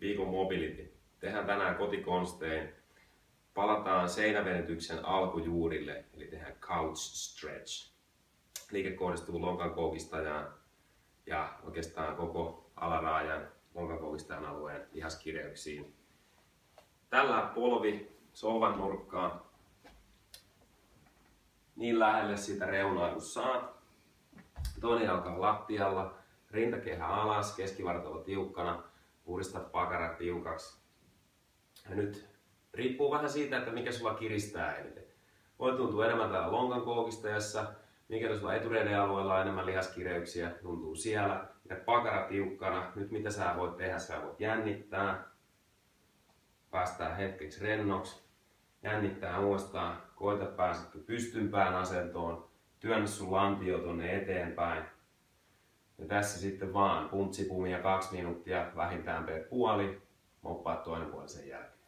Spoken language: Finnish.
Viikon mobility. Tehdään tänään kotikonstein. Palataan seinävenytyksen alkujuurille, eli tehdään couch stretch. Liike kohdistuu lonkankoukistajan ja oikeastaan koko alaraajan lonkankoukistajan alueen lihaskireyksiin. Tällä polvi sohvan nurkkaan niin lähelle sitä reunaa kuin saa. Toinen jalka on lattialla, rintakehä alas, keskivartalo tiukkana, puhdista pakara tiukaksi. Ja nyt riippuu vähän siitä, että mikä sulla kiristää eniten. Voi tuntua enemmän täällä lonkankoukistajassa, mikä sulla etureiden alueella on enemmän lihaskireyksiä, tuntuu siellä. Ja pakara tiukkana, nyt mitä sä voit tehdä, sä voit jännittää, päästää hetkeksi rennoksi, jännittää uudestaan, koita pääsetkö pystympään asentoon, työnnä sun lantio tonne eteenpäin. Ja tässä sitten vaan puntsipumia 2 minuuttia vähintään per puoli, moppaa toinen puoli sen jälkeen.